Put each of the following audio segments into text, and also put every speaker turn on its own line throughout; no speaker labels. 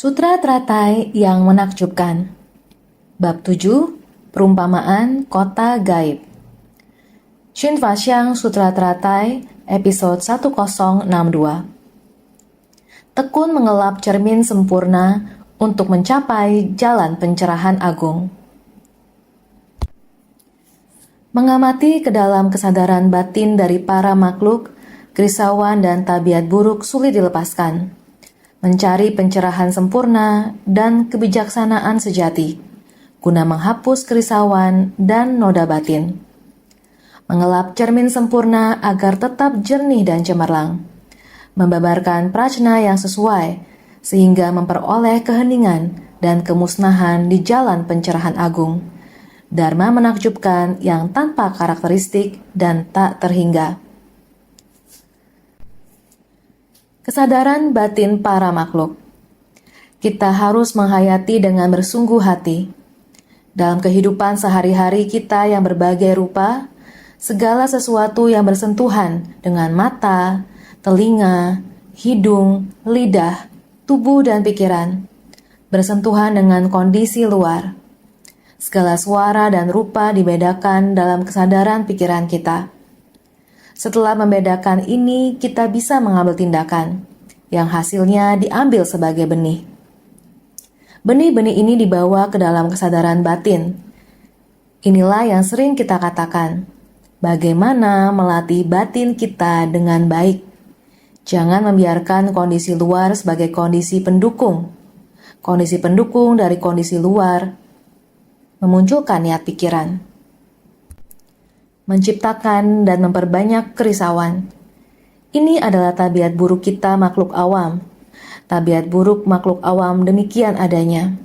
Sutra Teratai yang menakjubkan. Bab 7, Perumpamaan Kota Gaib. Shin Faxiang Sutra Teratai, episode 1062. Tekun mengelap cermin sempurna untuk mencapai jalan pencerahan agung. Mengamati ke dalam kesadaran batin dari para makhluk, kerisauan dan tabiat buruk sulit dilepaskan. Mencari pencerahan sempurna dan kebijaksanaan sejati, guna menghapus kerisauan dan noda batin. Mengelap cermin sempurna agar tetap jernih dan cemerlang. Membabarkan prajna yang sesuai, sehingga memperoleh keheningan dan kemusnahan di jalan pencerahan agung. Dharma menakjubkan yang tanpa karakteristik dan tak terhingga. Kesadaran batin para makhluk. Kita harus menghayati dengan bersungguh hati. Dalam kehidupan sehari-hari kita yang berbagai rupa, segala sesuatu yang bersentuhan dengan mata, telinga, hidung, lidah, tubuh dan pikiran, bersentuhan dengan kondisi luar. Segala suara dan rupa dibedakan dalam kesadaran pikiran kita. Setelah membedakan ini, kita bisa mengambil tindakan, yang hasilnya diambil sebagai benih. Benih-benih ini dibawa ke dalam kesadaran batin. Inilah yang sering kita katakan, bagaimana melatih batin kita dengan baik. Jangan membiarkan kondisi luar sebagai kondisi pendukung. Kondisi pendukung dari kondisi luar memunculkan niat pikiran. Menciptakan dan memperbanyak kerisauan. Ini adalah tabiat buruk kita makhluk awam. Tabiat buruk makhluk awam demikian adanya.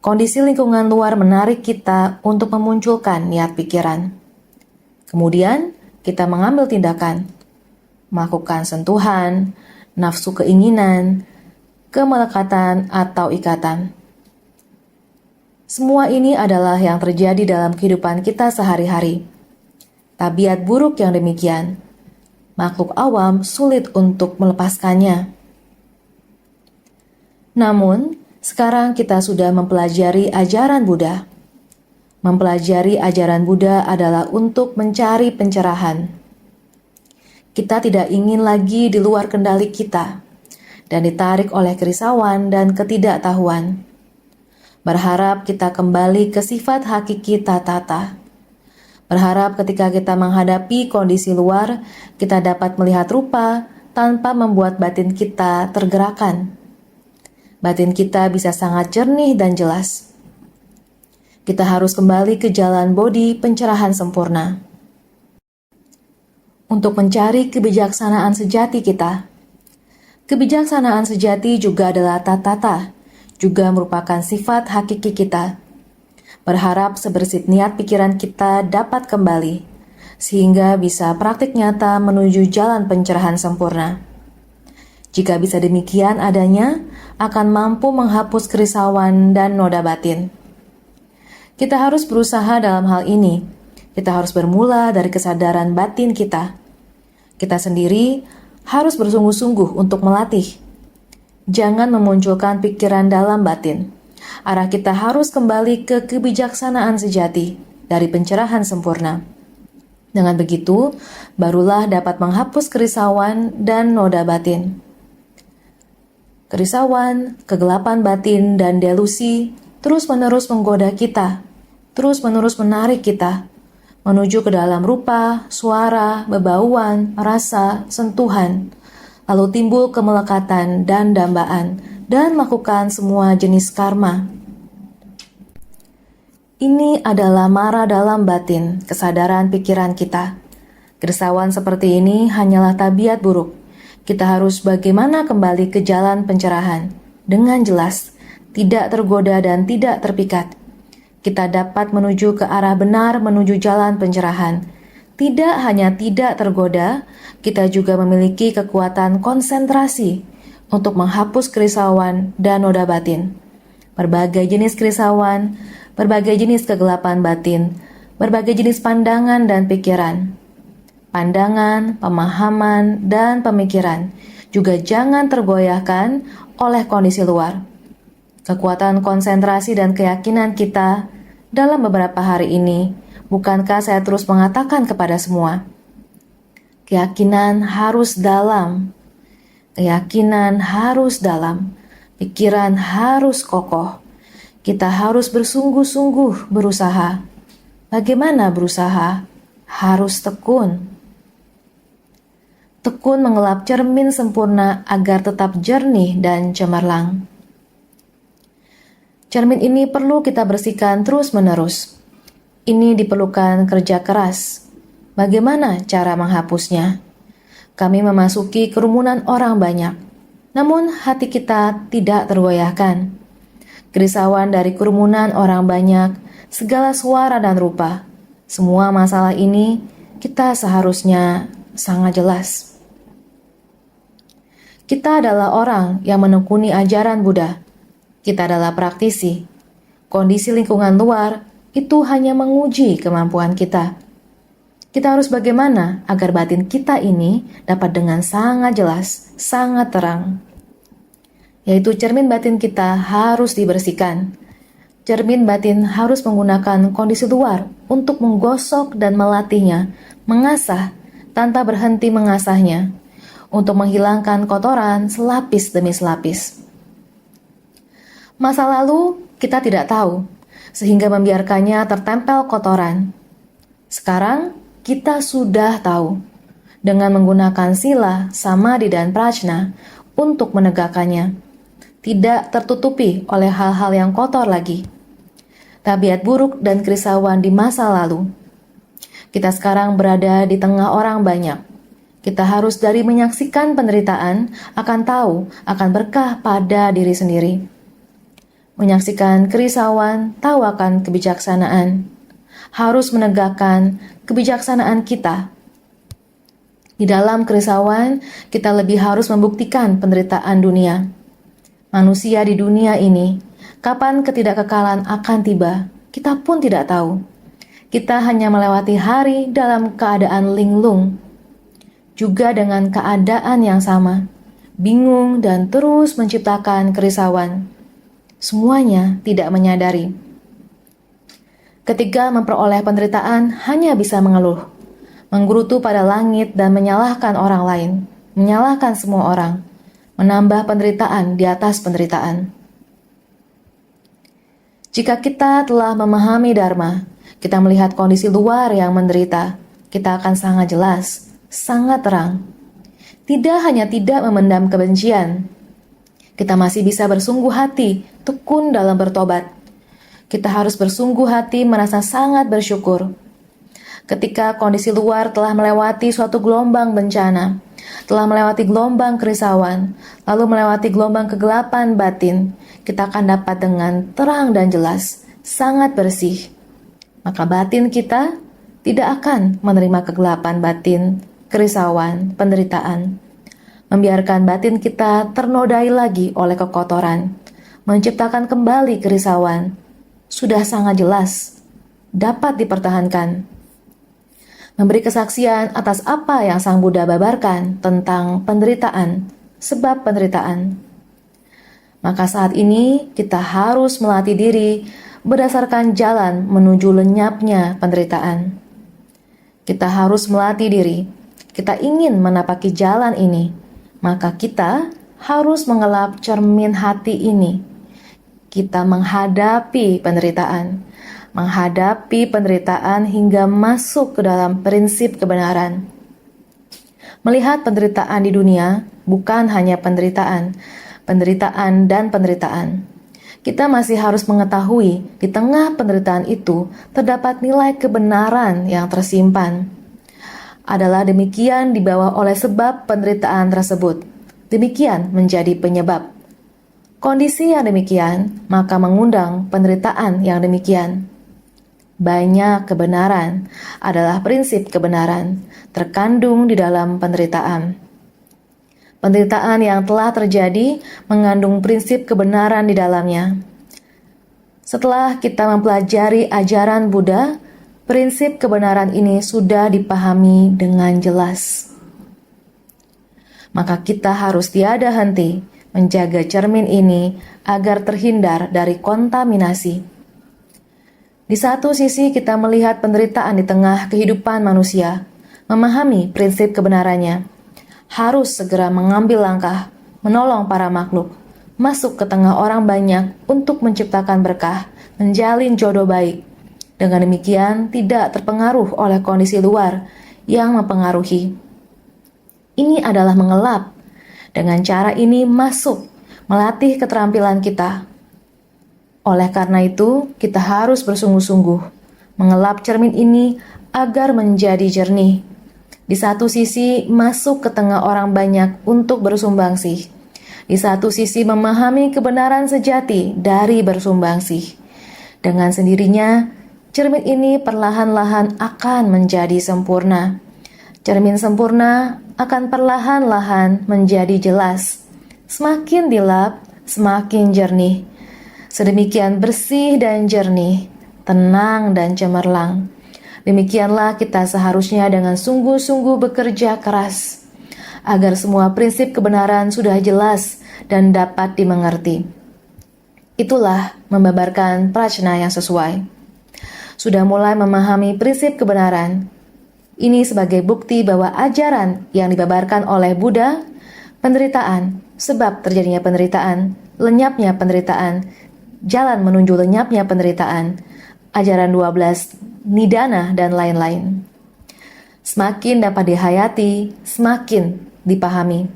Kondisi lingkungan luar menarik kita untuk memunculkan niat pikiran. Kemudian kita mengambil tindakan, melakukan sentuhan, nafsu keinginan, kemelekatan atau ikatan. Semua ini adalah yang terjadi dalam kehidupan kita sehari-hari. Tabiat buruk yang demikian, makhluk awam sulit untuk melepaskannya. Namun, sekarang kita sudah mempelajari ajaran Buddha. Mempelajari ajaran Buddha adalah untuk mencari pencerahan. Kita tidak ingin lagi di luar kendali kita dan ditarik oleh kerisauan dan ketidaktahuan. Berharap kita kembali ke sifat hakiki tata. Berharap ketika kita menghadapi kondisi luar, kita dapat melihat rupa tanpa membuat batin kita tergerakkan. Batin kita bisa sangat jernih dan jelas. Kita harus kembali ke jalan bodi pencerahan sempurna. Untuk mencari kebijaksanaan sejati kita. Kebijaksanaan sejati juga adalah tata, juga merupakan sifat hakiki kita. Berharap sebersih niat pikiran kita dapat kembali, sehingga bisa praktik nyata menuju jalan pencerahan sempurna. Jika bisa demikian adanya, akan mampu menghapus kerisauan dan noda batin. Kita harus berusaha dalam hal ini. Kita harus bermula dari kesadaran batin kita. Kita sendiri harus bersungguh-sungguh untuk melatih. Jangan memunculkan pikiran dalam batin. Arah kita harus kembali ke kebijaksanaan sejati dari pencerahan sempurna. Dengan begitu, barulah dapat menghapus kerisauan dan noda batin. Kerisauan, kegelapan batin, dan delusi terus-menerus menggoda kita, terus-menerus menarik kita, menuju ke dalam rupa, suara, bebauan, rasa, sentuhan, lalu timbul kemelekatan dan dambaan, dan melakukan semua jenis karma. Ini adalah mara dalam batin, kesadaran pikiran kita. Kerisauan seperti ini hanyalah tabiat buruk. Kita harus bagaimana kembali ke jalan pencerahan, dengan jelas, tidak tergoda dan tidak terpikat. Kita dapat menuju ke arah benar menuju jalan pencerahan. Tidak hanya tidak tergoda, kita juga memiliki kekuatan konsentrasi untuk menghapus kerisauan dan noda batin. Berbagai jenis kerisauan, berbagai jenis kegelapan batin, berbagai jenis pandangan dan pikiran. Pandangan, pemahaman, dan pemikiran juga jangan tergoyahkan oleh kondisi luar. Kekuatan konsentrasi dan keyakinan kita dalam beberapa hari ini, bukankah saya terus mengatakan kepada semua, keyakinan harus dalam, keyakinan harus dalam, pikiran harus kokoh. Kita harus bersungguh-sungguh berusaha. Bagaimana berusaha? Harus tekun. Tekun mengelap cermin sempurna agar tetap jernih dan cemerlang. Cermin ini perlu kita bersihkan terus-menerus. Ini diperlukan kerja keras. Bagaimana cara menghapusnya? Kami memasuki kerumunan orang banyak, namun hati kita tidak tergoyahkan. Kerisauan dari kerumunan orang banyak, segala suara dan rupa, semua masalah ini kita seharusnya sangat jelas. Kita adalah orang yang menekuni ajaran Buddha. Kita adalah praktisi. Kondisi lingkungan luar itu hanya menguji kemampuan kita. Kita harus bagaimana agar batin kita ini dapat dengan sangat jelas, sangat terang. Yaitu cermin batin kita harus dibersihkan. Cermin batin harus menggunakan kondisi luar untuk menggosok dan melatihnya, mengasah tanpa berhenti mengasahnya, untuk menghilangkan kotoran selapis demi selapis. Masa lalu kita tidak tahu, sehingga membiarkannya tertempel kotoran. Sekarang kita sudah tahu, dengan menggunakan sila, samadhi, dan prajna untuk menegakkannya. Tidak tertutupi oleh hal-hal yang kotor lagi. Tabiat buruk dan kerisauan di masa lalu. Kita sekarang berada di tengah orang banyak. Kita harus dari menyaksikan penderitaan akan tahu akan berkah pada diri sendiri. Menyaksikan kerisauan, tahu akan kebijaksanaan. Harus menegakkan kebijaksanaan kita. Di dalam kerisauan, kita lebih harus membuktikan penderitaan dunia. Manusia di dunia ini, kapan ketidakkekalan akan tiba, kita pun tidak tahu. Kita hanya melewati hari dalam keadaan linglung. Juga dengan keadaan yang sama, bingung dan terus menciptakan kerisauan. Semuanya tidak menyadari. Ketika memperoleh penderitaan, hanya bisa mengeluh, menggerutu pada langit dan menyalahkan orang lain, menyalahkan semua orang, menambah penderitaan di atas penderitaan. Jika kita telah memahami Dharma, kita melihat kondisi luar yang menderita, kita akan sangat jelas, sangat terang. Tidak hanya tidak memendam kebencian, kita masih bisa bersungguh hati, tekun dalam bertobat. Kita harus bersungguh hati merasa sangat bersyukur. Ketika kondisi luar telah melewati suatu gelombang bencana, telah melewati gelombang kerisauan, lalu melewati gelombang kegelapan batin, kita akan dapat dengan terang dan jelas, sangat bersih. Maka batin kita tidak akan menerima kegelapan batin, kerisauan, penderitaan. Membiarkan batin kita ternodai lagi oleh kekotoran, menciptakan kembali kerisauan, sudah sangat jelas, dapat dipertahankan. Memberi kesaksian atas apa yang Sang Buddha babarkan tentang penderitaan, sebab penderitaan. Maka saat ini kita harus melatih diri berdasarkan jalan menuju lenyapnya penderitaan. Kita harus melatih diri, kita ingin menapaki jalan ini, maka kita harus mengelap cermin hati ini. Kita menghadapi penderitaan hingga masuk ke dalam prinsip kebenaran. Melihat penderitaan di dunia bukan hanya penderitaan dan penderitaan. Kita masih harus mengetahui di tengah penderitaan itu terdapat nilai kebenaran yang tersimpan. Adalah demikian dibawa oleh sebab penderitaan tersebut. Demikian menjadi penyebab. Kondisi yang demikian maka mengundang penderitaan yang demikian. Banyak kebenaran adalah prinsip kebenaran terkandung di dalam penderitaan. Penderitaan yang telah terjadi mengandung prinsip kebenaran di dalamnya. Setelah kita mempelajari ajaran Buddha, prinsip kebenaran ini sudah dipahami dengan jelas. Maka kita harus tiada henti menjaga cermin ini agar terhindar dari kontaminasi. Di satu sisi kita melihat penderitaan di tengah kehidupan manusia, memahami prinsip kebenarannya, harus segera mengambil langkah, menolong para makhluk, masuk ke tengah orang banyak untuk menciptakan berkah, menjalin jodoh baik. Dengan demikian tidak terpengaruh oleh kondisi luar yang mempengaruhi. Ini adalah mengelap. Dengan cara ini masuk, melatih keterampilan kita. Oleh karena itu, kita harus bersungguh-sungguh mengelap cermin ini agar menjadi jernih. Di satu sisi, masuk ke tengah orang banyak untuk bersumbangsih. Di satu sisi, memahami kebenaran sejati dari bersumbangsih. Dengan sendirinya, cermin ini perlahan-lahan akan menjadi sempurna. Cermin sempurna akan perlahan-lahan menjadi jelas. Semakin dilap, semakin jernih. Sedemikian bersih dan jernih, tenang dan cemerlang. Demikianlah kita seharusnya dengan sungguh-sungguh bekerja keras, agar semua prinsip kebenaran sudah jelas dan dapat dimengerti. Itulah membabarkan prajna yang sesuai. Sudah mulai memahami prinsip kebenaran. Ini sebagai bukti bahwa ajaran yang dibabarkan oleh Buddha, penderitaan, sebab terjadinya penderitaan, lenyapnya penderitaan, jalan menuju lenyapnya penderitaan, ajaran 12, nidana, dan lain-lain. Semakin dapat dihayati, semakin dipahami.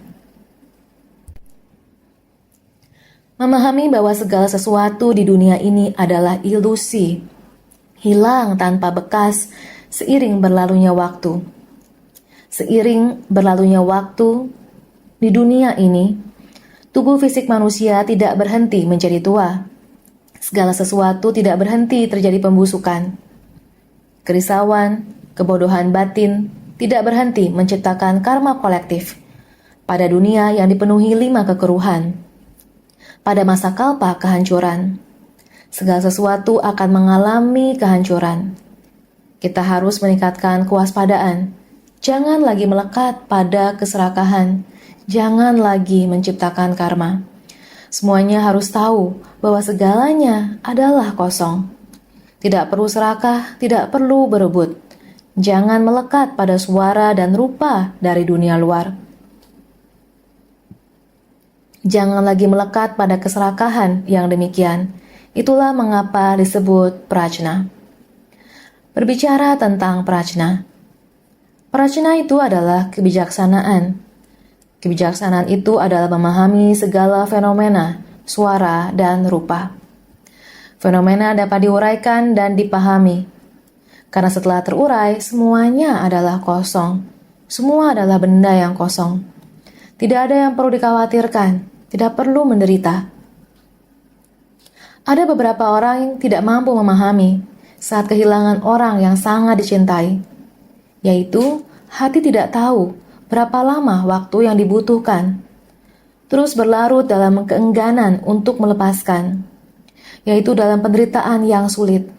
Memahami bahwa segala sesuatu di dunia ini adalah ilusi, hilang tanpa bekas seiring berlalunya waktu. Seiring berlalunya waktu di dunia ini, tubuh fisik manusia tidak berhenti menjadi tua. Segala sesuatu tidak berhenti terjadi pembusukan. Kerisauan, kebodohan batin tidak berhenti menciptakan karma kolektif pada dunia yang dipenuhi 5 kekeruhan. Pada masa kalpa kehancuran, segala sesuatu akan mengalami kehancuran. Kita harus meningkatkan kewaspadaan. Jangan lagi melekat pada keserakahan. Jangan lagi menciptakan karma. Semuanya harus tahu bahwa segalanya adalah kosong. Tidak perlu serakah, tidak perlu berebut. Jangan melekat pada suara dan rupa dari dunia luar. Jangan lagi melekat pada keserakahan yang demikian. Itulah mengapa disebut prajna. Berbicara tentang prajna. Prajna itu adalah kebijaksanaan. Kebijaksanaan itu adalah memahami segala fenomena, suara, dan rupa. Fenomena dapat diuraikan dan dipahami. Karena setelah terurai, semuanya adalah kosong. Semua adalah benda yang kosong. Tidak ada yang perlu dikhawatirkan, tidak perlu menderita. Ada beberapa orang yang tidak mampu memahami saat kehilangan orang yang sangat dicintai, yaitu hati tidak tahu berapa lama waktu yang dibutuhkan, terus berlarut dalam keengganan untuk melepaskan, yaitu dalam penderitaan yang sulit.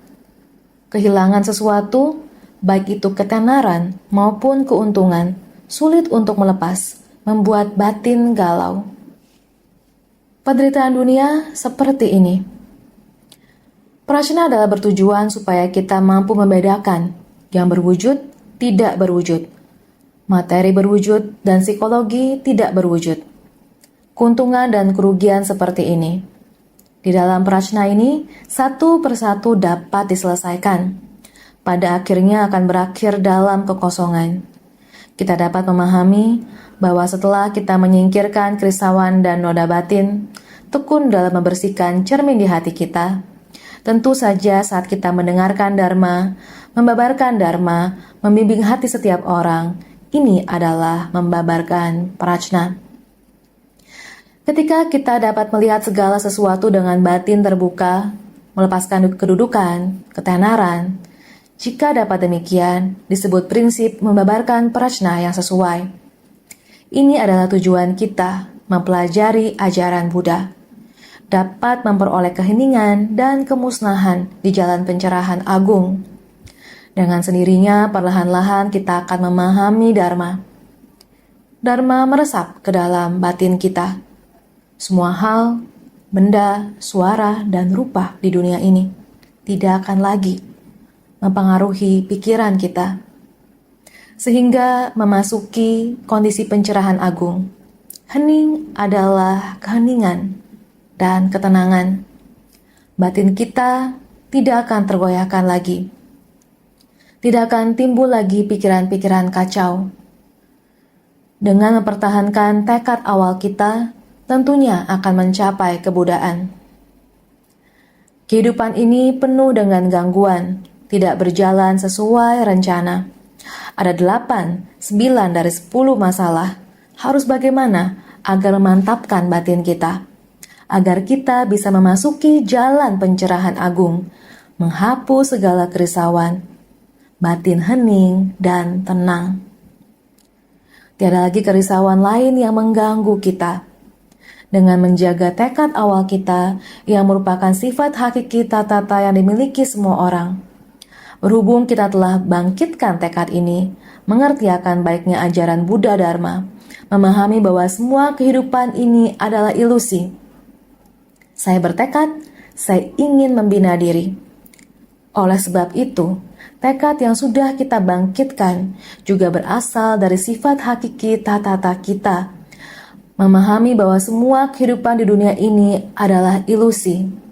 Kehilangan sesuatu, baik itu ketenaran maupun keuntungan, sulit untuk melepas, membuat batin galau. Penderitaan dunia seperti ini. Prajna adalah bertujuan supaya kita mampu membedakan yang berwujud, tidak berwujud, materi berwujud, dan psikologi tidak berwujud. Keuntungan dan kerugian seperti ini. Di dalam prajna ini, satu persatu dapat diselesaikan. Pada akhirnya akan berakhir dalam kekosongan. Kita dapat memahami bahwa setelah kita menyingkirkan kerisauan dan noda batin, tekun dalam membersihkan cermin di hati kita, tentu saja saat kita mendengarkan dharma, membabarkan dharma, membimbing hati setiap orang, ini adalah membabarkan prajna. Ketika kita dapat melihat segala sesuatu dengan batin terbuka, melepaskan kedudukan, ketenaran, jika dapat demikian, disebut prinsip membabarkan prajna yang sesuai. Ini adalah tujuan kita mempelajari ajaran Buddha, dapat memperoleh keheningan dan kemusnahan di jalan pencerahan agung. Dengan sendirinya, perlahan-lahan kita akan memahami dharma. Dharma meresap ke dalam batin kita. Semua hal, benda, suara, dan rupa di dunia ini tidak akan lagi mempengaruhi pikiran kita, sehingga memasuki kondisi pencerahan agung. Hening adalah keheningan dan ketenangan. Batin kita tidak akan tergoyahkan lagi. Tidak akan timbul lagi pikiran-pikiran kacau. Dengan mempertahankan tekad awal kita, tentunya akan mencapai kebudaan. Kehidupan ini penuh dengan gangguan, tidak berjalan sesuai rencana. Ada 8, 9 dari 10 masalah. Harus bagaimana agar memantapkan batin kita, agar kita bisa memasuki jalan pencerahan agung, menghapus segala kerisauan, batin hening dan tenang. Tiada lagi kerisauan lain yang mengganggu kita. Dengan menjaga tekad awal kita yang merupakan sifat hakiki tata yang dimiliki semua orang. Berhubung kita telah bangkitkan tekad ini, mengerti akan baiknya ajaran Buddha Dharma, memahami bahwa semua kehidupan ini adalah ilusi. Saya bertekad, saya ingin membina diri. Oleh sebab itu, tekad yang sudah kita bangkitkan juga berasal dari sifat hakiki tata kita, memahami bahwa semua kehidupan di dunia ini adalah ilusi.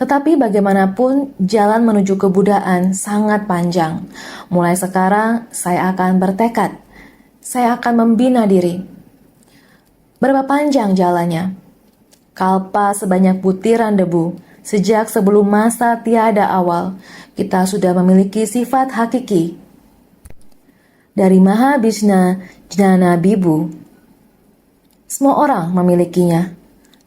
Tetapi bagaimanapun, jalan menuju kebudaan sangat panjang. Mulai sekarang, saya akan bertekad. Saya akan membina diri. Berapa panjang jalannya? Kalpa sebanyak butiran debu. Sejak sebelum masa tiada awal, kita sudah memiliki sifat hakiki. Dari Mahabishna Jnana Bibu, semua orang memilikinya.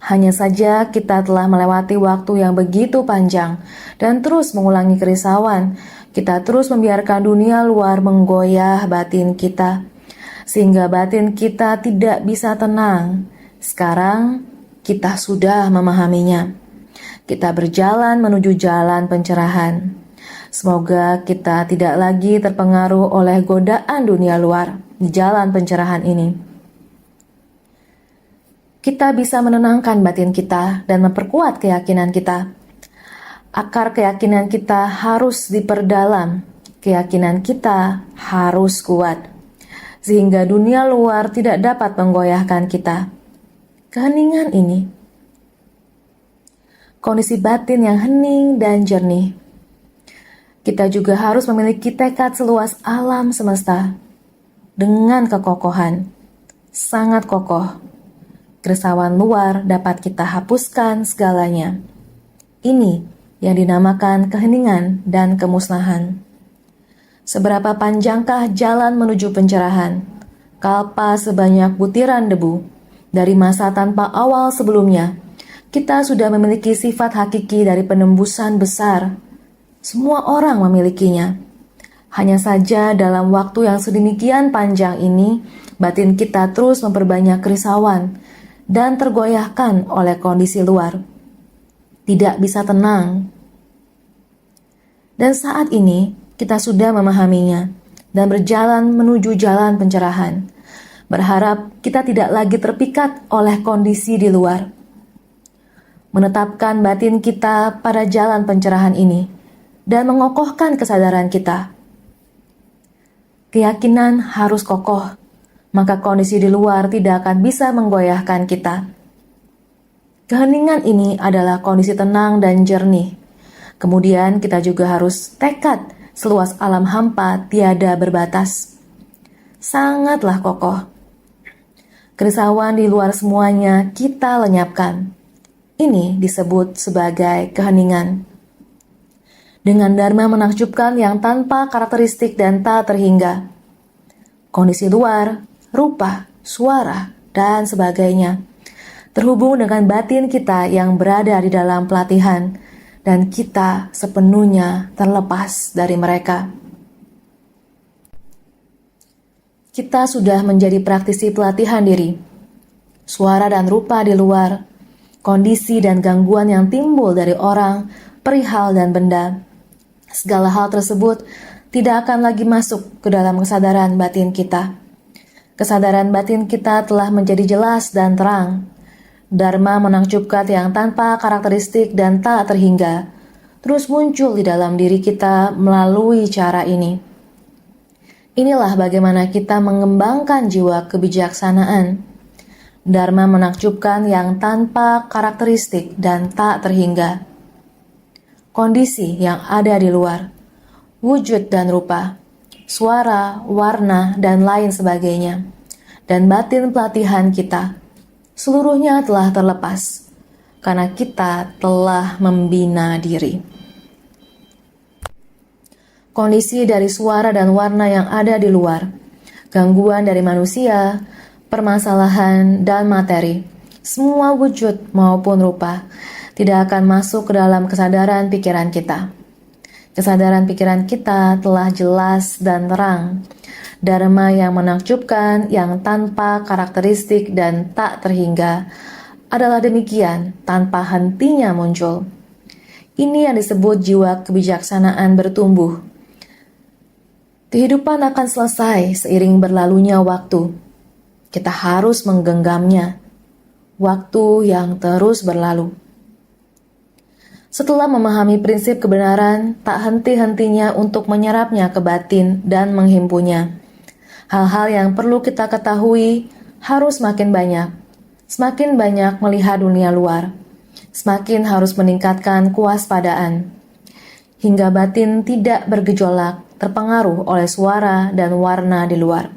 Hanya saja kita telah melewati waktu yang begitu panjang dan terus mengulangi kerisauan. Kita terus membiarkan dunia luar menggoyah batin kita, sehingga batin kita tidak bisa tenang. Sekarang kita sudah memahaminya. Kita berjalan menuju jalan pencerahan. Semoga kita tidak lagi terpengaruh oleh godaan dunia luar di jalan pencerahan ini. Kita bisa menenangkan batin kita dan memperkuat keyakinan kita. Akar keyakinan kita harus diperdalam. Keyakinan kita harus kuat, sehingga dunia luar tidak dapat menggoyahkan kita. Keheningan ini, kondisi batin yang hening dan jernih. Kita juga harus memiliki tekad seluas alam semesta dengan kekokohan, sangat kokoh. Kerisauan luar dapat kita hapuskan segalanya. Ini yang dinamakan keheningan dan kemusnahan. Seberapa panjangkah jalan menuju pencerahan? Kalpa sebanyak butiran debu. Dari masa tanpa awal sebelumnya, kita sudah memiliki sifat hakiki dari penembusan besar. Semua orang memilikinya. Hanya saja dalam waktu yang sedemikian panjang ini, batin kita terus memperbanyak kerisauan dan tergoyahkan oleh kondisi luar. Tidak bisa tenang. Dan saat ini, kita sudah memahaminya dan berjalan menuju jalan pencerahan. Berharap kita tidak lagi terpikat oleh kondisi di luar. Menetapkan batin kita pada jalan pencerahan ini dan mengokohkan kesadaran kita. Keyakinan harus kokoh, maka kondisi di luar tidak akan bisa menggoyahkan kita. Keheningan ini adalah kondisi tenang dan jernih. Kemudian kita juga harus tekad seluas alam hampa tiada berbatas. Sangatlah kokoh. Kerisauan di luar semuanya kita lenyapkan. Ini disebut sebagai keheningan. Dengan dharma menakjubkan yang tanpa karakteristik dan tak terhingga. Kondisi luar, rupa, suara, dan sebagainya terhubung dengan batin kita yang berada di dalam pelatihan, dan kita sepenuhnya terlepas dari mereka. Kita sudah menjadi praktisi pelatihan diri. Suara dan rupa di luar, kondisi dan gangguan yang timbul dari orang, perihal, dan benda. Segala hal tersebut tidak akan lagi masuk ke dalam kesadaran batin kita. Kesadaran batin kita telah menjadi jelas dan terang. Dharma menakjubkan yang tanpa karakteristik dan tak terhingga, terus muncul di dalam diri kita melalui cara ini. Inilah bagaimana kita mengembangkan jiwa kebijaksanaan. Dharma menakjubkan yang tanpa karakteristik dan tak terhingga. Kondisi yang ada di luar, wujud dan rupa, suara, warna, dan lain sebagainya, dan batin pelatihan kita, seluruhnya telah terlepas, karena kita telah membina diri. Kondisi dari suara dan warna yang ada di luar, gangguan dari manusia, permasalahan, dan materi, semua wujud maupun rupa, tidak akan masuk ke dalam kesadaran pikiran kita. Kesadaran pikiran kita telah jelas dan terang. Dharma yang menakjubkan, yang tanpa karakteristik dan tak terhingga, adalah demikian tanpa hentinya muncul. Ini yang disebut jiwa kebijaksanaan bertumbuh. Kehidupan akan selesai seiring berlalunya waktu. Kita harus menggenggamnya. Waktu yang terus berlalu. Setelah memahami prinsip kebenaran, tak henti-hentinya untuk menyerapnya ke batin dan menghimpunya. Hal-hal yang perlu kita ketahui harus makin banyak. Semakin banyak melihat dunia luar, semakin harus meningkatkan kewaspadaan. Hingga batin tidak bergejolak, terpengaruh oleh suara dan warna di luar.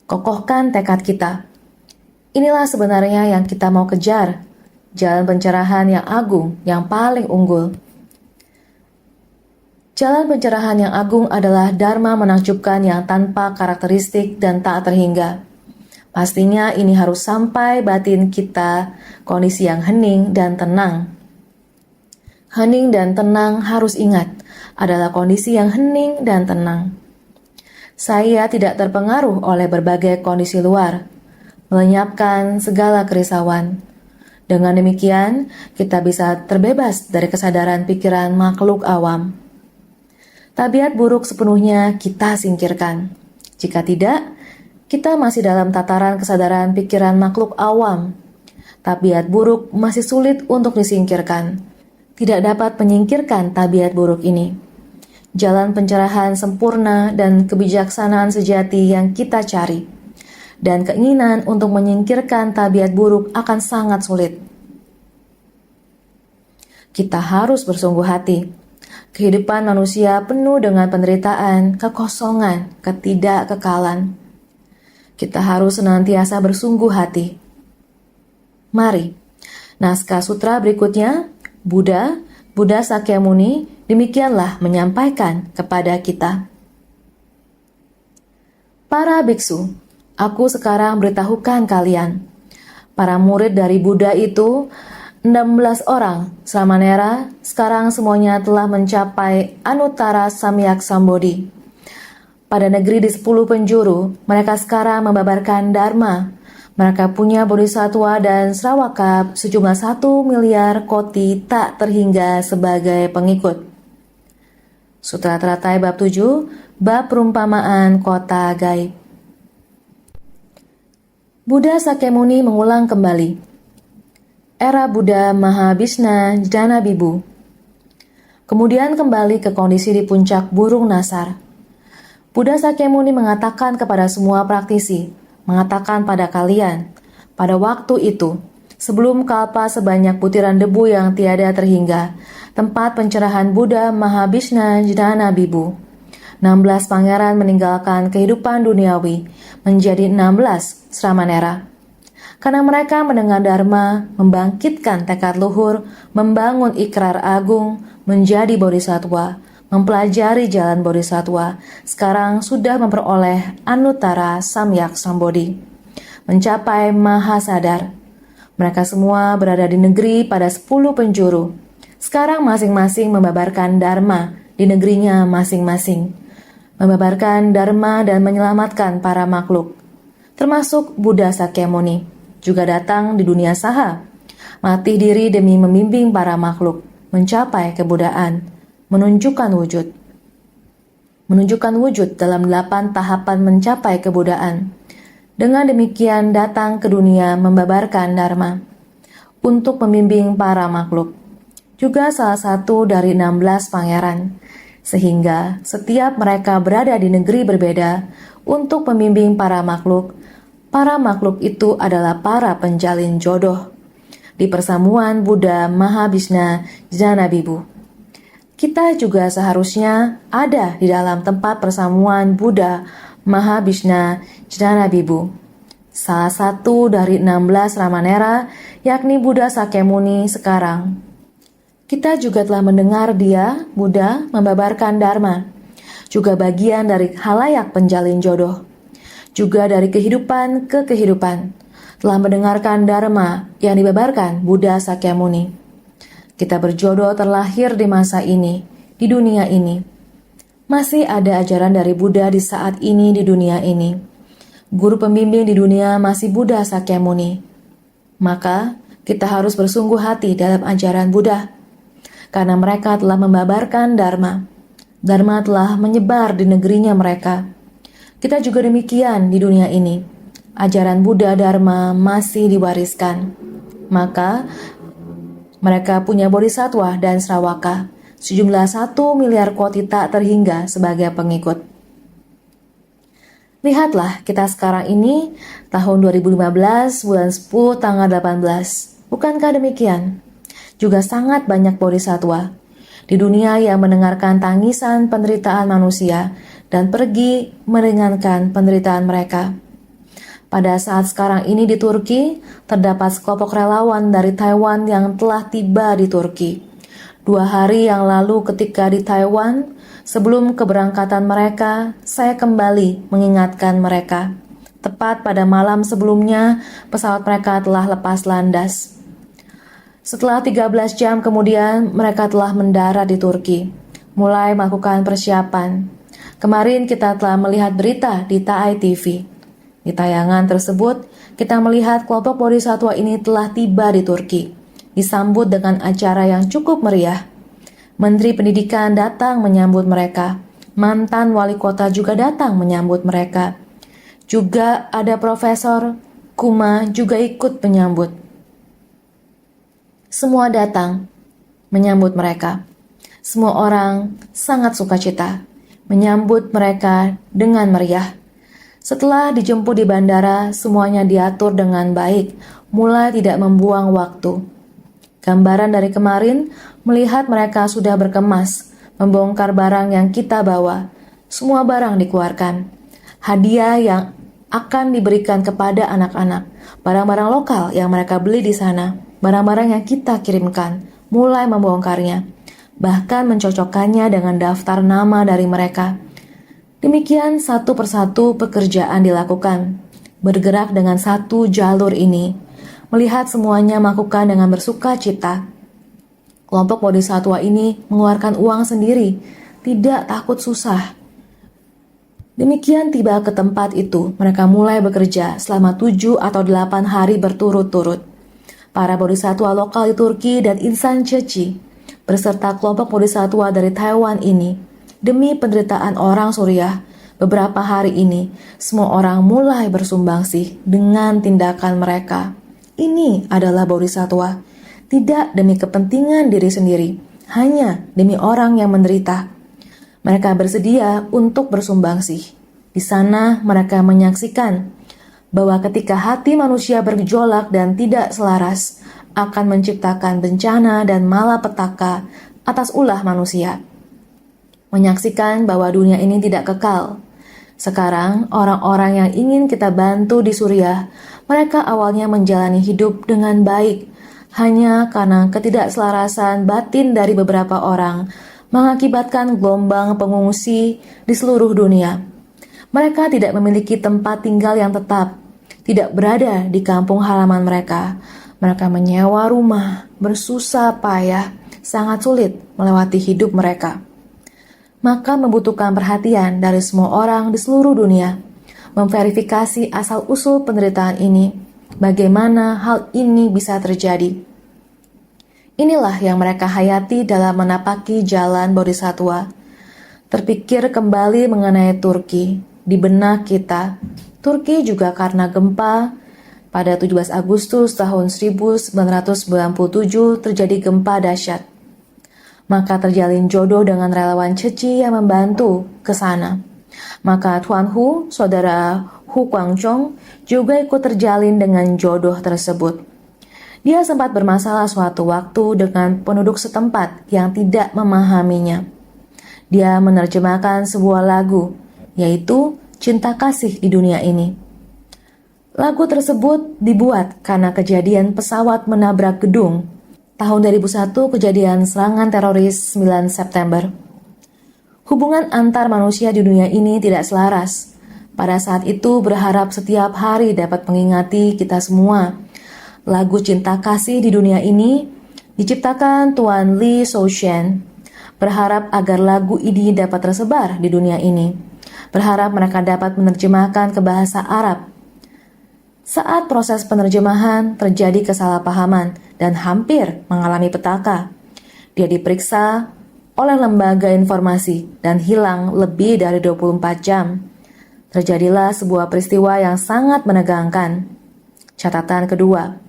Kokohkan tekad kita. Inilah sebenarnya yang kita mau kejar. Jalan pencerahan yang agung, yang paling unggul. Jalan pencerahan yang agung adalah dharma menakjubkan yang tanpa karakteristik dan tak terhingga. Pastinya ini harus sampai batin kita kondisi yang hening dan tenang. Hening dan tenang harus ingat adalah kondisi yang hening dan tenang. Saya tidak terpengaruh oleh berbagai kondisi luar, melenyapkan segala kerisauan. Dengan demikian, kita bisa terbebas dari kesadaran pikiran makhluk awam. Tabiat buruk sepenuhnya kita singkirkan. Jika tidak, kita masih dalam tataran kesadaran pikiran makhluk awam. Tabiat buruk masih sulit untuk disingkirkan. Tidak dapat menyingkirkan tabiat buruk ini. Jalan pencerahan sempurna dan kebijaksanaan sejati yang kita cari, dan keinginan untuk menyingkirkan tabiat buruk akan sangat sulit. Kita harus bersungguh hati. Kehidupan manusia penuh dengan penderitaan, kekosongan, ketidakkekalan. Kita harus senantiasa bersungguh hati. Mari, naskah sutra berikutnya, Buddha Sakyamuni, demikianlah menyampaikan kepada kita. Para biksu, aku sekarang beritahukan kalian. Para murid dari Buddha itu 16 orang, Samanera, sekarang semuanya telah mencapai Anuttara Samyak Sambodhi. Pada negeri di 10 penjuru, mereka sekarang membabarkan Dharma. Mereka punya bodhisattva dan srawaka sejumlah 1 miliar koti tak terhingga sebagai pengikut. Sutra Teratai Bab 7, Bab Perumpamaan Kota Gaib. Buddha Sakyamuni mengulang kembali. Era Buddha Mahabhisna Dana Bibu. Kemudian kembali ke kondisi di puncak burung nasar. Buddha Sakyamuni mengatakan kepada semua praktisi, mengatakan pada kalian, pada waktu itu, sebelum kalpa sebanyak butiran debu yang tiada terhingga, tempat pencerahan Buddha Mahabhisna Dana Bibu. 16 pangeran meninggalkan kehidupan duniawi menjadi 16 Sramanera. Karena mereka mendengar Dharma, membangkitkan tekad luhur, membangun ikrar agung, menjadi bodhisattva, mempelajari jalan bodhisattva, sekarang sudah memperoleh Anuttara Samyak Sambodhi, mencapai maha sadar. Mereka semua berada di negeri pada 10 penjuru. Sekarang masing-masing membabarkan Dharma di negerinya masing-masing, membabarkan Dharma dan menyelamatkan para makhluk, termasuk Buddha Sakyamuni. Juga datang di dunia saha, mati diri demi membimbing para makhluk, mencapai kebudaan, menunjukkan wujud. menunjukkan wujud dalam 8 tahapan mencapai kebudaan. Dengan demikian datang ke dunia membabarkan Dharma untuk membimbing para makhluk. Juga salah satu dari 16 pangeran, sehingga setiap mereka berada di negeri berbeda untuk membimbing para makhluk. Para makhluk itu adalah para penjalin jodoh di persamuan Buddha Mahabhisna Jnana Bibu. Kita juga seharusnya ada di dalam tempat persamuan Buddha Mahabhisna Jnana Bibu. Salah satu dari 16 Ramanera, yakni Buddha Sakyamuni sekarang. Kita juga telah mendengar dia, Buddha, membabarkan Dharma, juga bagian dari halayak penjalin jodoh, juga dari kehidupan ke kehidupan, telah mendengarkan Dharma yang dibabarkan Buddha Sakyamuni. Kita berjodoh terlahir di masa ini, di dunia ini. Masih ada ajaran dari Buddha di saat ini di dunia ini. Guru pembimbing di dunia masih Buddha Sakyamuni. Maka kita harus bersungguh hati dalam ajaran Buddha, karena mereka telah membabarkan Dharma. Dharma telah menyebar di negerinya mereka. Kita juga demikian di dunia ini. Ajaran Buddha Dharma masih diwariskan. Maka mereka punya bodhisatwa dan srawaka, sejumlah 1 miliar koti tak terhingga sebagai pengikut. Lihatlah kita sekarang ini tahun 2015 bulan 10 tanggal 18. Bukankah demikian? Juga sangat banyak bodhisatwa di dunia yang mendengarkan tangisan penderitaan manusia dan pergi meringankan penderitaan mereka. Pada saat sekarang ini di Turki, terdapat sekelompok relawan dari Taiwan yang telah tiba di Turki. 2 hari yang lalu ketika di Taiwan, sebelum keberangkatan mereka, saya kembali mengingatkan mereka. Tepat pada malam sebelumnya, pesawat mereka telah lepas landas. Setelah 13 jam kemudian, mereka telah mendarat di Turki, mulai melakukan persiapan. Kemarin kita telah melihat berita di TAI TV. Di tayangan tersebut, kita melihat kelompok bodhisatwa ini telah tiba di Turki, disambut dengan acara yang cukup meriah. Menteri Pendidikan datang menyambut mereka, mantan wali kota juga datang menyambut mereka. Juga ada Profesor Kuma juga ikut menyambut. Semua datang menyambut mereka. Semua orang sangat sukacita menyambut mereka dengan meriah. Setelah dijemput di bandara, semuanya diatur dengan baik, mulai tidak membuang waktu. Gambaran dari kemarin, melihat mereka sudah berkemas, membongkar barang yang kita bawa. Semua barang dikeluarkan. Hadiah yang akan diberikan kepada anak-anak, barang-barang lokal yang mereka beli di sana, barang-barang yang kita kirimkan, mulai membongkarnya, bahkan mencocokkannya dengan daftar nama dari mereka. Demikian satu persatu pekerjaan dilakukan, bergerak dengan satu jalur ini, melihat semuanya melakukan dengan bersuka cita. Kelompok bodhisatwa ini mengeluarkan uang sendiri, tidak takut susah. Demikian tiba ke tempat itu, mereka mulai bekerja selama 7 atau 8 hari berturut-turut. Para bodhisatwa lokal di Turki dan insan Ceci, beserta kelompok bodhisatwa dari Taiwan ini, demi penderitaan orang Suriah, beberapa hari ini, semua orang mulai bersumbangsi dengan tindakan mereka. Ini adalah bodhisatwa, tidak demi kepentingan diri sendiri, hanya demi orang yang menderita. Mereka bersedia untuk bersumbangsi. Di sana mereka menyaksikan bahwa ketika hati manusia bergejolak dan tidak selaras, akan menciptakan bencana dan malapetaka atas ulah manusia. Menyaksikan bahwa dunia ini tidak kekal. Sekarang, orang-orang yang ingin kita bantu di Suriah, mereka awalnya menjalani hidup dengan baik, hanya karena ketidakselarasan batin dari beberapa orang, mengakibatkan gelombang pengungsi di seluruh dunia. Mereka tidak memiliki tempat tinggal yang tetap, tidak berada di kampung halaman mereka. Mereka menyewa rumah, bersusah payah, sangat sulit melewati hidup mereka. Maka membutuhkan perhatian dari semua orang di seluruh dunia, memverifikasi asal-usul penderitaan ini, bagaimana hal ini bisa terjadi. Inilah yang mereka hayati dalam menapaki jalan bodhisatwa. Terpikir kembali mengenai Turki. Di benak kita, Turki juga karena gempa pada 17 Agustus tahun 1997 terjadi gempa dahsyat. Maka terjalin jodoh dengan relawan Ceci yang membantu ke sana. Maka Tuan Hu, saudara Hu Guangzhong, juga ikut terjalin dengan jodoh tersebut. Dia sempat bermasalah suatu waktu dengan penduduk setempat yang tidak memahaminya. Dia menerjemahkan sebuah lagu, yaitu Cinta Kasih di Dunia Ini. Lagu tersebut dibuat karena kejadian pesawat menabrak gedung. Tahun 2001 kejadian serangan teroris 9 September. Hubungan antar manusia di dunia ini tidak selaras. Pada saat itu berharap setiap hari dapat mengingati kita semua. Lagu Cinta Kasih di Dunia Ini diciptakan Tuan Lee Soushen. Berharap agar lagu ini dapat tersebar di dunia ini. Berharap mereka dapat menerjemahkan ke bahasa Arab. Saat proses penerjemahan terjadi kesalahpahaman dan hampir mengalami petaka. Dia diperiksa oleh lembaga informasi dan hilang lebih dari 24 jam. Terjadilah sebuah peristiwa yang sangat menegangkan. Catatan kedua,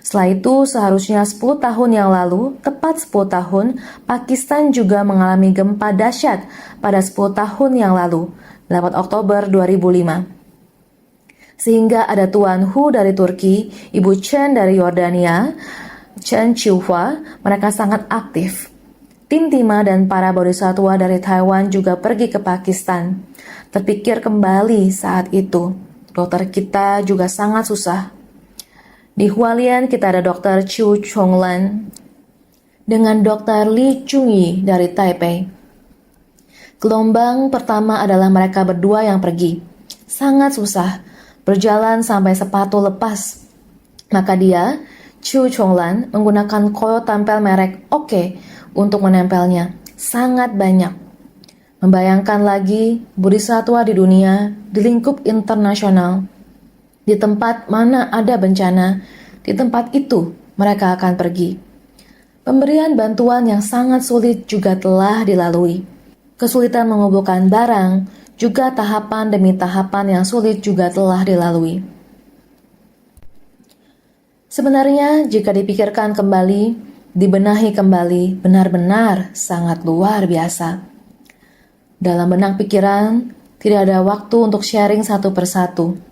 setelah itu seharusnya 10 tahun yang lalu, tepat 10 tahun, Pakistan juga mengalami gempa dahsyat pada 10 tahun yang lalu, 8 Oktober 2005. Sehingga ada Tuan Hu dari Turki, Ibu Chen dari Yordania, Chen Chiuhua, mereka sangat aktif. Tim Tima dan para bodhisatwa dari Taiwan juga pergi ke Pakistan. Terpikir kembali saat itu, dokter kita juga sangat susah. Di Hualien kita ada Dr. Chiu Chonglan dengan Dr. Li Chungyi dari Taipei. Gelombang pertama adalah mereka berdua yang pergi. Sangat susah, berjalan sampai sepatu lepas. Maka dia, Chiu Chonglan, menggunakan koil tempel merek OK untuk menempelnya. Sangat banyak. Membayangkan lagi bodhisatwa di dunia, di lingkup internasional. Di tempat mana ada bencana, di tempat itu mereka akan pergi. Pemberian bantuan yang sangat sulit juga telah dilalui. Kesulitan mengumpulkan barang, juga tahapan demi tahapan yang sulit juga telah dilalui. Sebenarnya jika dipikirkan kembali, dibenahi kembali, benar-benar sangat luar biasa. Dalam benak pikiran, tidak ada waktu untuk sharing satu persatu.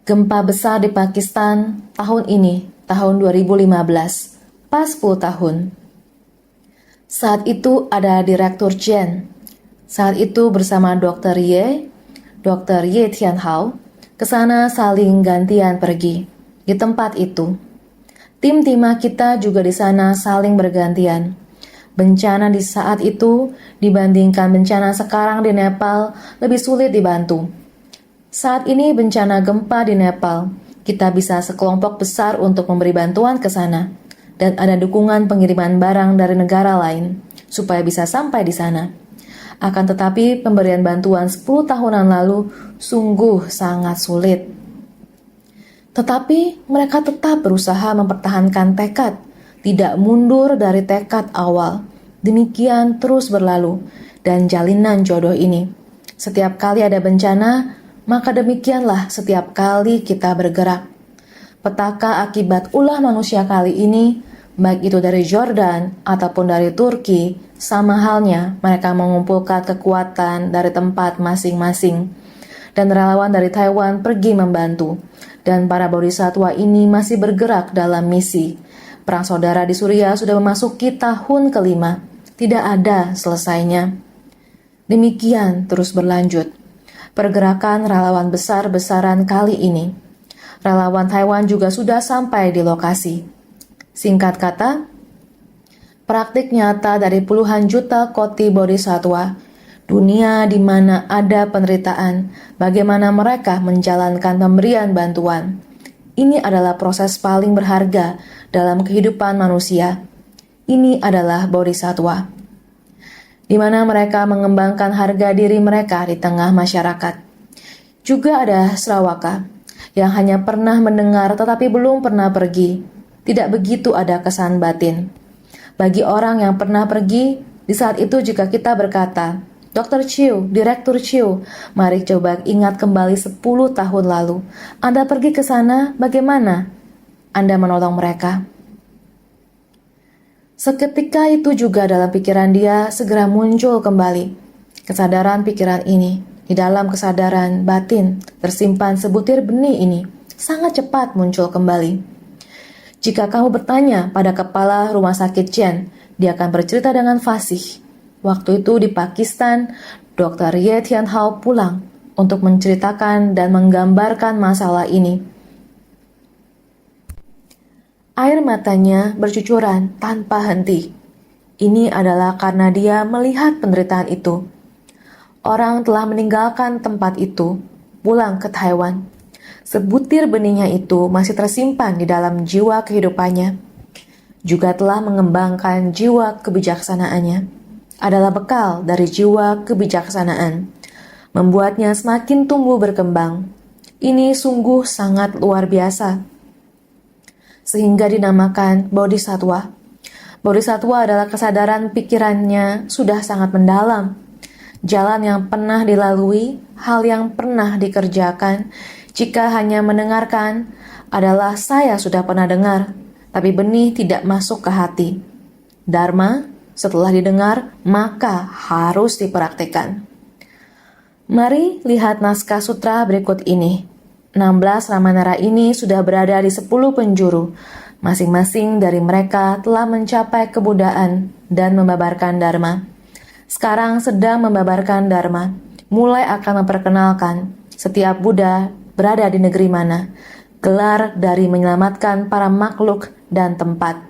Gempa besar di Pakistan tahun ini, tahun 2015, pas 10 tahun. Saat itu ada Direktur Jen. Saat itu bersama Dr. Ye Tianhao, ke sana saling gantian pergi. Di tempat itu, tim Tima kita juga di sana saling bergantian. Bencana di saat itu dibandingkan bencana sekarang di Nepal lebih sulit dibantu. Saat ini bencana gempa di Nepal, kita bisa sekelompok besar untuk memberi bantuan ke sana, dan ada dukungan pengiriman barang dari negara lain, supaya bisa sampai di sana. Akan tetapi pemberian bantuan 10 tahunan lalu sungguh sangat sulit. Tetapi mereka tetap berusaha mempertahankan tekad, tidak mundur dari tekad awal. Demikian terus berlalu, dan jalinan jodoh ini. Setiap kali ada bencana, maka demikianlah setiap kali kita bergerak. Petaka akibat ulah manusia kali ini, baik itu dari Jordan ataupun dari Turki, sama halnya mereka mengumpulkan kekuatan dari tempat masing-masing. Dan relawan dari Taiwan pergi membantu. Dan para bodhisatwa ini masih bergerak dalam misi. Perang saudara di Suriah sudah memasuki tahun kelima. Tidak ada selesainya. Demikian terus berlanjut. Pergerakan relawan besar-besaran kali ini. Relawan Taiwan juga sudah sampai di lokasi. Singkat kata, praktik nyata dari puluhan juta koti bodhisatwa, dunia di mana ada penderitaan, bagaimana mereka menjalankan pemberian bantuan. Ini adalah proses paling berharga dalam kehidupan manusia. Ini adalah bodhisatwa, di mana mereka mengembangkan harga diri mereka di tengah masyarakat. Juga ada Srawaka, yang hanya pernah mendengar tetapi belum pernah pergi. Tidak begitu ada kesan batin. Bagi orang yang pernah pergi, di saat itu jika kita berkata, Dr. Chiu, Direktur Chiu, mari coba ingat kembali 10 tahun lalu. Anda pergi ke sana, bagaimana Anda menolong mereka? Seketika itu juga dalam pikiran dia segera muncul kembali kesadaran pikiran ini. Di dalam kesadaran batin tersimpan sebutir benih ini sangat cepat muncul kembali. Jika kamu bertanya pada kepala rumah sakit Chen, dia akan bercerita dengan fasih. Waktu itu di Pakistan, Dr. Ye Tianhao pulang untuk menceritakan dan menggambarkan masalah ini. Air matanya bercucuran tanpa henti. Ini adalah karena dia melihat penderitaan itu. Orang telah meninggalkan tempat itu, pulang ke Taiwan. Sebutir benihnya itu masih tersimpan di dalam jiwa kehidupannya. Juga telah mengembangkan jiwa kebijaksanaannya. Adalah bekal dari jiwa kebijaksanaan. Membuatnya semakin tumbuh berkembang. Ini sungguh sangat luar biasa. Sehingga dinamakan bodhisattva. Bodhisattva adalah kesadaran pikirannya sudah sangat mendalam. Jalan yang pernah dilalui, hal yang pernah dikerjakan, jika hanya mendengarkan adalah saya sudah pernah dengar, tapi benih tidak masuk ke hati. Dharma, setelah didengar, maka harus dipraktikkan. Mari lihat naskah sutra berikut ini. 16 Ramanera ini sudah berada di 10 penjuru. Masing-masing dari mereka telah mencapai kebudaan dan membabarkan Dharma. Sekarang sedang membabarkan Dharma. Mulai akan memperkenalkan setiap Buddha berada di negeri mana. Gelar dari menyelamatkan para makhluk dan tempat.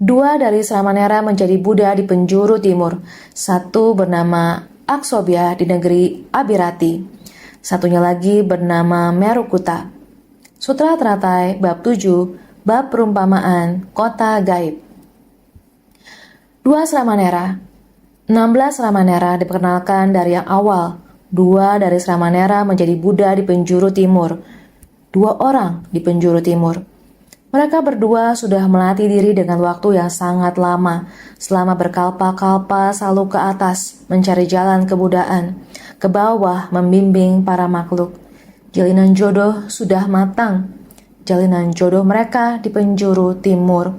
2 dari Sramanera menjadi Buddha di penjuru timur. 1 bernama Aksobya di negeri Abirati. Satunya lagi bernama Merukuta. Sutra Teratai bab 7, bab perumpamaan kota gaib. 2 Sramanera. 16 Sramanera diperkenalkan dari yang awal. 2 dari Sramanera menjadi Buddha di penjuru timur. 2 orang di penjuru timur. Mereka berdua sudah melatih diri dengan waktu yang sangat lama, selama berkalpa-kalpa selalu ke atas, mencari jalan kebudaan, ke bawah membimbing para makhluk. Jalinan jodoh sudah matang. Jalinan jodoh mereka di penjuru timur.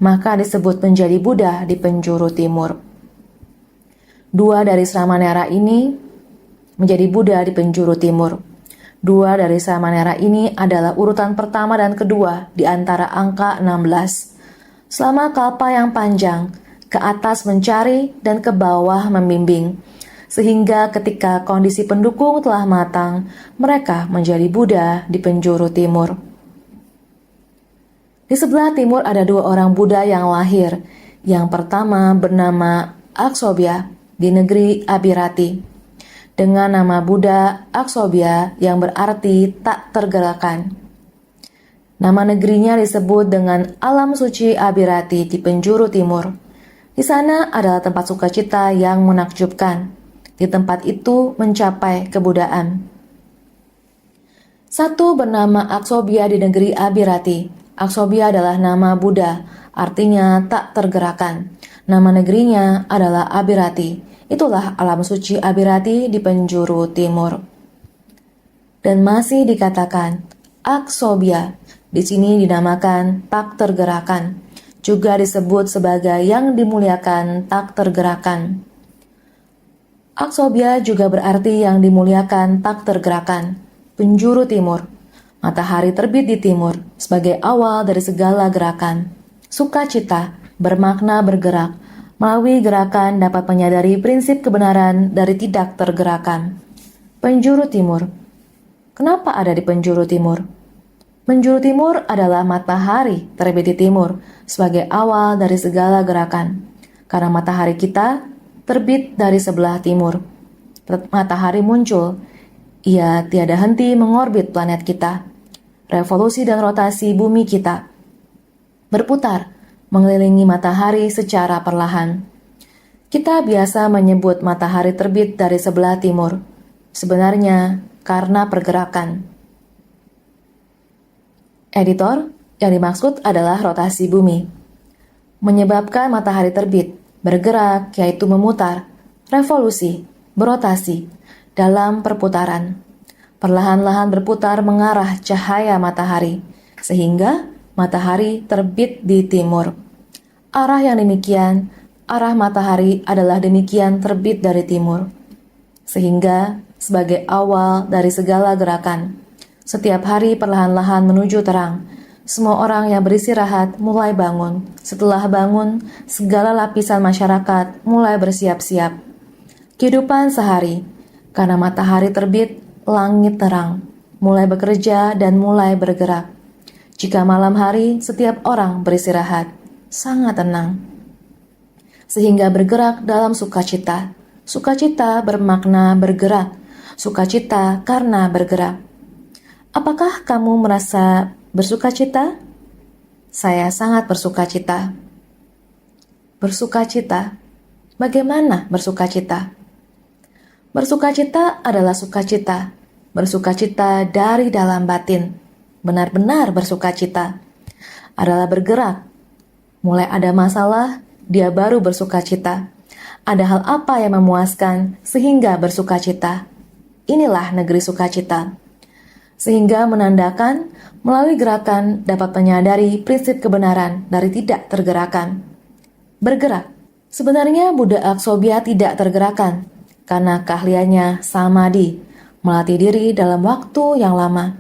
Maka disebut menjadi Buddha di penjuru timur. 2 dari Sramanera ini menjadi Buddha di penjuru timur. 2 dari Sramanera ini adalah urutan pertama dan kedua di antara angka 16. Selama kalpa yang panjang, ke atas mencari dan ke bawah membimbing. Sehingga ketika kondisi pendukung telah matang, mereka menjadi Buddha di penjuru timur. Di sebelah timur ada 2 orang Buddha yang lahir. Yang pertama bernama Aksobya di negeri Abirati. Dengan nama Buddha Aksobya yang berarti tak tergerakkan. Nama negerinya disebut dengan Alam Suci Abirati di penjuru timur. Di sana adalah tempat sukacita yang menakjubkan. Di tempat itu mencapai kebudaan. 1 bernama Aksobya di negeri Abirati. Aksobya adalah nama Buddha, artinya tak tergerakkan. Nama negerinya adalah Abirati. Itulah alam suci Abirati di penjuru timur. Dan masih dikatakan Aksobya, di sini dinamakan tak tergerakkan. Juga disebut sebagai yang dimuliakan tak tergerakkan. Aksobya juga berarti yang dimuliakan tak tergerakkan. Penjuru timur, matahari terbit di timur sebagai awal dari segala gerakan. Sukacita bermakna bergerak. Melalui gerakan dapat menyadari prinsip kebenaran dari tidak tergerakan. Penjuru timur. Kenapa ada di penjuru timur? Penjuru timur adalah matahari terbit di timur sebagai awal dari segala gerakan. Karena matahari kita terbit dari sebelah timur. Matahari muncul. Ia tiada henti mengorbit planet kita. Revolusi dan rotasi bumi kita berputar mengelilingi matahari secara perlahan. Kita biasa menyebut matahari terbit dari sebelah timur. Sebenarnya karena pergerakan. Editor, yang dimaksud adalah rotasi bumi. Menyebabkan matahari terbit, bergerak yaitu memutar, revolusi, berotasi, dalam perputaran. Perlahan-lahan berputar mengarah cahaya matahari, sehingga matahari terbit di timur. Arah yang demikian, arah matahari adalah demikian terbit dari timur. Sehingga sebagai awal dari segala gerakan, setiap hari perlahan-lahan menuju terang. Semua orang yang beristirahat mulai bangun. Setelah bangun, segala lapisan masyarakat mulai bersiap-siap. Kehidupan sehari, karena matahari terbit, langit terang, mulai bekerja dan mulai bergerak. Jika malam hari, setiap orang beristirahat, sangat tenang. Sehingga bergerak dalam sukacita. Sukacita bermakna bergerak, sukacita karena bergerak. Apakah kamu merasa bersukacita? Saya sangat bersukacita. Bersukacita. Bagaimana bersukacita? Bersukacita adalah sukacita. Bersukacita dari dalam batin. Benar-benar bersukacita. Adalah bergerak. Mulai ada masalah, dia baru bersukacita. Ada hal apa yang memuaskan sehingga bersukacita. Inilah negeri sukacita. Sehingga menandakan melalui gerakan dapat menyadari prinsip kebenaran dari tidak tergerakan. Bergerak. Sebenarnya Buddha Aksobya tidak tergerakan karena keahliannya samadhi, melatih diri dalam waktu yang lama.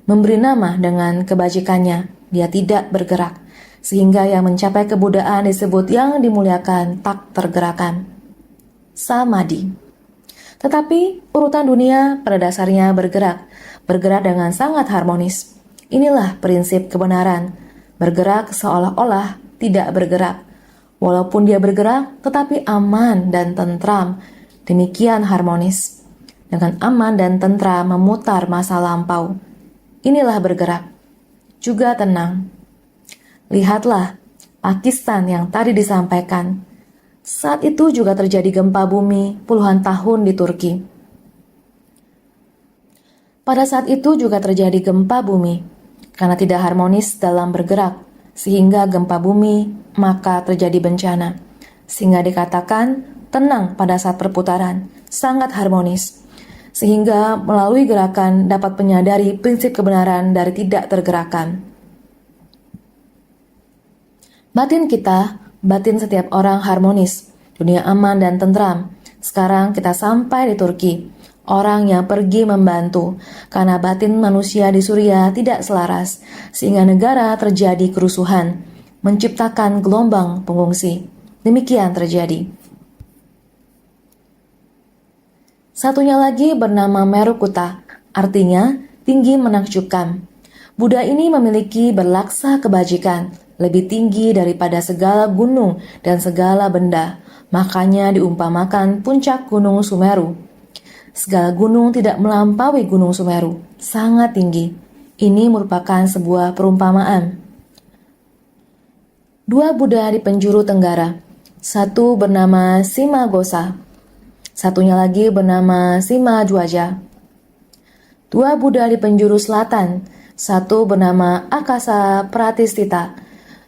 Memberi nama dengan kebajikannya, dia tidak bergerak, sehingga yang mencapai kebudaan disebut yang dimuliakan tak tergerakan. Samadhi. Tetapi urutan dunia pada dasarnya bergerak dengan sangat harmonis. Inilah prinsip kebenaran, bergerak seolah-olah tidak bergerak. Walaupun dia bergerak, tetapi aman dan tentram, demikian harmonis. Dengan aman dan tentram memutar masa lampau. Inilah bergerak, juga tenang. Lihatlah Pakistan yang tadi disampaikan. Saat itu juga terjadi gempa bumi puluhan tahun di Turki. Pada saat itu juga terjadi gempa bumi, karena tidak harmonis dalam bergerak, sehingga gempa bumi, maka terjadi bencana. Sehingga dikatakan tenang pada saat perputaran, sangat harmonis. Sehingga melalui gerakan dapat menyadari prinsip kebenaran dari tidak tergerakan. Batin kita, batin setiap orang harmonis, dunia aman dan tentram. Sekarang kita sampai di Turki. Orang yang pergi membantu, karena batin manusia di Suriah tidak selaras, sehingga negara terjadi kerusuhan, menciptakan gelombang pengungsi. Demikian terjadi. Satunya lagi bernama Merukuta, artinya tinggi menakjubkan. Buddha ini memiliki berlaksa kebajikan, lebih tinggi daripada segala gunung dan segala benda, makanya diumpamakan puncak gunung Sumeru. Segala gunung tidak melampaui gunung Sumeru, sangat tinggi. Ini merupakan sebuah perumpamaan. Dua Buddha di penjuru tenggara, satu bernama Simagosa, satunya lagi bernama Simajwaja. Dua Buddha di penjuru selatan, satu bernama Akasa Pratistita,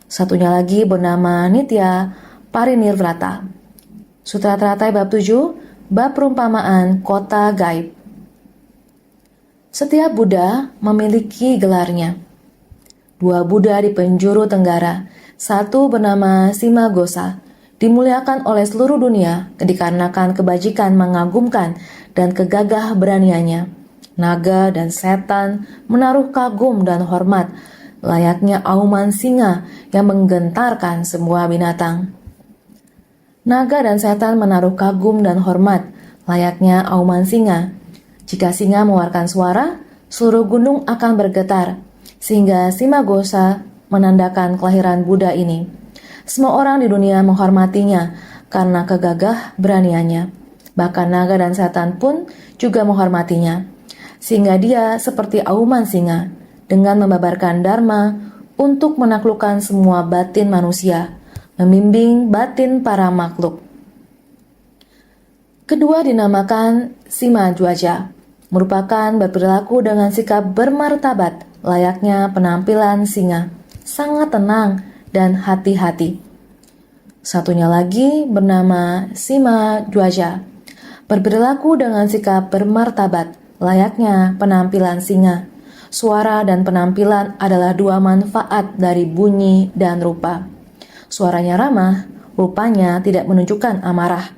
satunya lagi bernama Nitya Parinirvrata. Sutra Teratai bab 7, bab perumpamaan kota gaib. Setiap Buddha memiliki gelarnya. Dua Buddha di penjuru tenggara, satu bernama Simagosa, dimuliakan oleh seluruh dunia dikarenakan kebajikan mengagumkan dan kegagah beraniannya. Naga dan setan menaruh kagum dan hormat, layaknya auman singa yang menggentarkan semua binatang. Naga dan setan menaruh kagum dan hormat, layaknya auman singa. Jika singa mengeluarkan suara, seluruh gunung akan bergetar, sehingga Simagosa menandakan kelahiran Buddha ini. Semua orang di dunia menghormatinya karena kegagah beraniannya. Bahkan naga dan setan pun juga menghormatinya, sehingga dia seperti auman singa dengan membabarkan dharma untuk menaklukkan semua batin manusia, membimbing batin para makhluk. Kedua dinamakan Simajwaja, merupakan berperilaku dengan sikap bermartabat, layaknya penampilan singa, sangat tenang dan hati-hati. Satunya lagi bernama Sima Dwaja, berperilaku dengan sikap bermartabat, layaknya penampilan singa. Suara dan penampilan adalah dua manfaat dari bunyi dan rupa. Suaranya ramah, rupanya tidak menunjukkan amarah.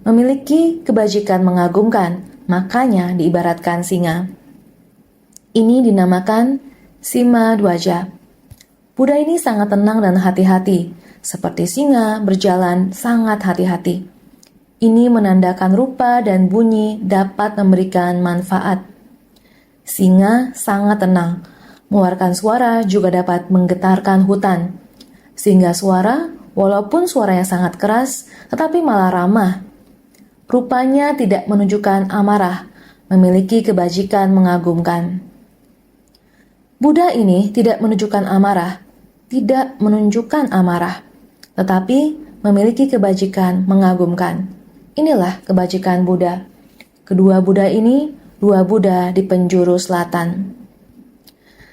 Memiliki kebajikan mengagumkan, makanya diibaratkan singa. Ini dinamakan Sima Dwaja. Buddha ini sangat tenang dan hati-hati, seperti singa berjalan sangat hati-hati. Ini menandakan rupa dan bunyi dapat memberikan manfaat. Singa sangat tenang, mengeluarkan suara juga dapat menggetarkan hutan. Sehingga suara, walaupun suaranya sangat keras, tetapi malah ramah. Rupanya tidak menunjukkan amarah, memiliki kebajikan mengagumkan. Buddha ini tidak menunjukkan amarah, tetapi memiliki kebajikan mengagumkan. Inilah kebajikan Buddha. Kedua Buddha ini, dua Buddha di penjuru selatan.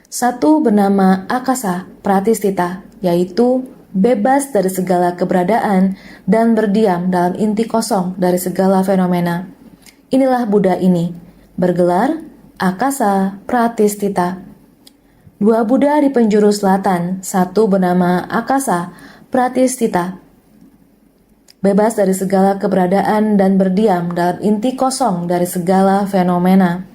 Satu bernama Akasa Pratistita, yaitu bebas dari segala keberadaan dan berdiam dalam inti kosong dari segala fenomena. Inilah Buddha ini, bergelar Akasa Pratistita. Dua Buddha di penjuru selatan, satu bernama Akasa Pratistita, bebas dari segala keberadaan dan berdiam dalam inti kosong dari segala fenomena.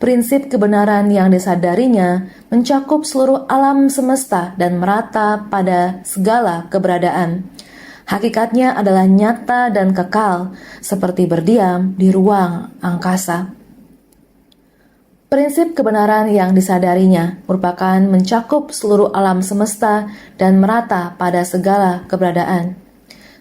Prinsip kebenaran yang disadarinya mencakup seluruh alam semesta dan merata pada segala keberadaan. Hakikatnya adalah nyata dan kekal, seperti berdiam di ruang angkasa. Prinsip kebenaran yang disadarinya merupakan mencakup seluruh alam semesta dan merata pada segala keberadaan.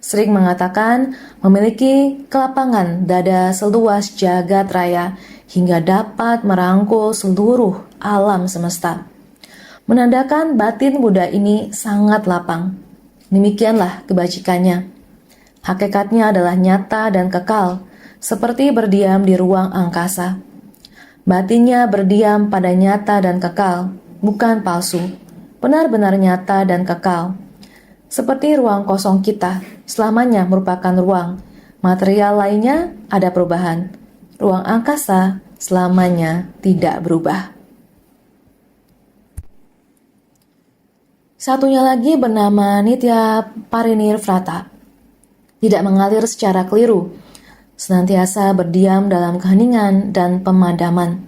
Sering mengatakan memiliki kelapangan dada seluas jagat raya hingga dapat merangkul seluruh alam semesta. Menandakan batin Buddha ini sangat lapang. Demikianlah kebajikannya. Hakikatnya adalah nyata dan kekal, seperti berdiam di ruang angkasa. Batinnya berdiam pada nyata dan kekal, bukan palsu, benar-benar nyata dan kekal. Seperti ruang kosong kita, selamanya merupakan ruang. Material lainnya ada perubahan. Ruang angkasa selamanya tidak berubah. Satunya lagi bernama Nitya Parinirvrata. Tidak mengalir secara keliru, senantiasa berdiam dalam keheningan dan pemadaman.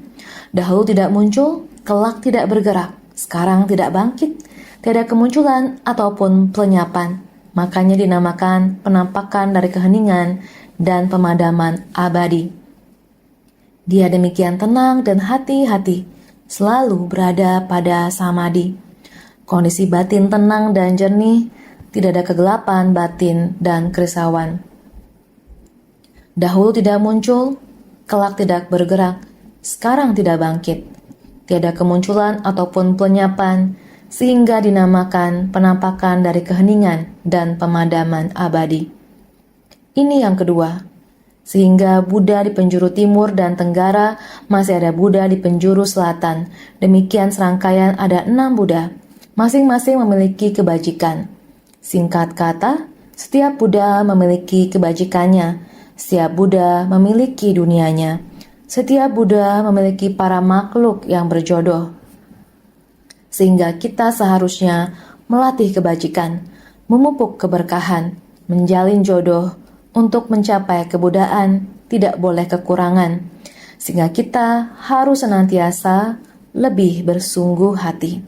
Dahulu tidak muncul, kelak tidak bergerak, sekarang tidak bangkit, tiada kemunculan ataupun pelenyapan. Makanya dinamakan penampakan dari keheningan dan pemadaman abadi. Dia demikian tenang dan hati-hati, selalu berada pada samadhi. Kondisi batin tenang dan jernih, tidak ada kegelapan batin dan kerisauan. Dahulu tidak muncul, kelak tidak bergerak, sekarang tidak bangkit. Tiada kemunculan ataupun pelenyapan, sehingga dinamakan penampakan dari keheningan dan pemadaman abadi. Ini yang kedua. Sehingga Buddha di penjuru timur dan tenggara, masih ada Buddha di penjuru selatan. Demikian serangkaian ada 6 Buddha, masing-masing memiliki kebajikan. Singkat kata, setiap Buddha memiliki kebajikannya. Setiap Buddha memiliki dunianya. Setiap Buddha memiliki para makhluk yang berjodoh. Sehingga kita seharusnya melatih kebajikan, memupuk keberkahan, menjalin jodoh, untuk mencapai kebudaan tidak boleh kekurangan, sehingga kita harus senantiasa lebih bersungguh hati.